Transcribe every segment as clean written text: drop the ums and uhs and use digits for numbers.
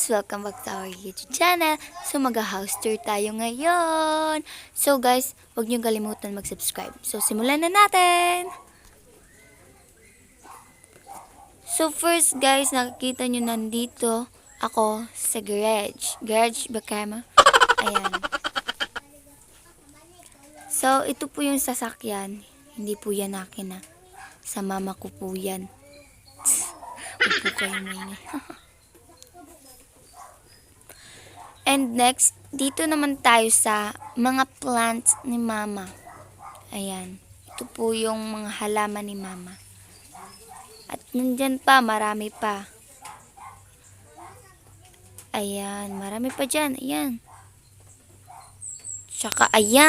guys! Welcome back to our YouTube channel. So mag-house tour tayo ngayon. So guys, huwag niyo kalimutan mag-subscribe. So simulan na natin! So first guys, nakikita niyo nandito ako sa garage. Garage Bakama. Ayan. So ito po yung sasakyan. Hindi po yan akin na. Sa mama ko po yan. Huwag po kayo maingay. And next, dito naman tayo sa mga plants ni mama. Ayan. Ito po yung mga halaman ni mama. At nandyan pa, marami pa. Ayan, marami pa dyan. Ayan. Tsaka ayan.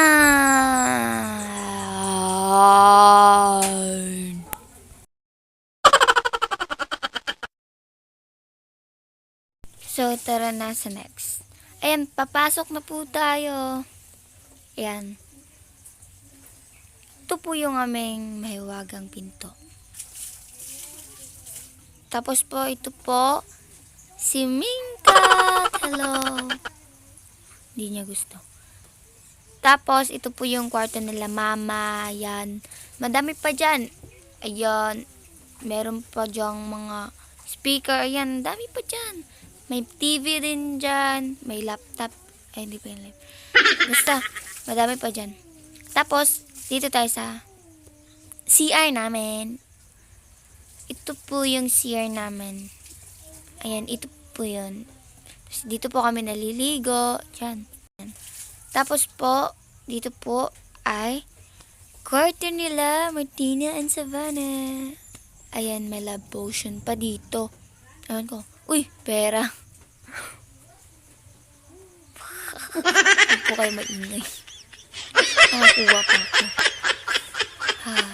So, tara na sa next. Ayan, papasok na po tayo. Ayan. Ito po yung aming mahiwagang pinto. Tapos po, ito po, si Mingkat. Hello. Hindi niya gusto. Tapos, ito po yung kwarto nila mama. Ayan. Madami pa dyan. Ayan. Meron pa dyang mga speaker. Ayan, dami pa dyan. May TV din dyan. May laptop. Ay, hindi pa yung laptop. Basta, madami pa dyan. Tapos, dito tayo sa CR namin. Ito po yung CR namin. Ayan, ito po yun. Tapos, dito po kami naliligo. Dyan. Tapos po, dito po ay kwarto nila, Martina and Savannah. Ayan, may love potion pa dito. Ayan ko. Uy, pera. Huwag po kayo maingay. Nakakuha pa ako. Ha.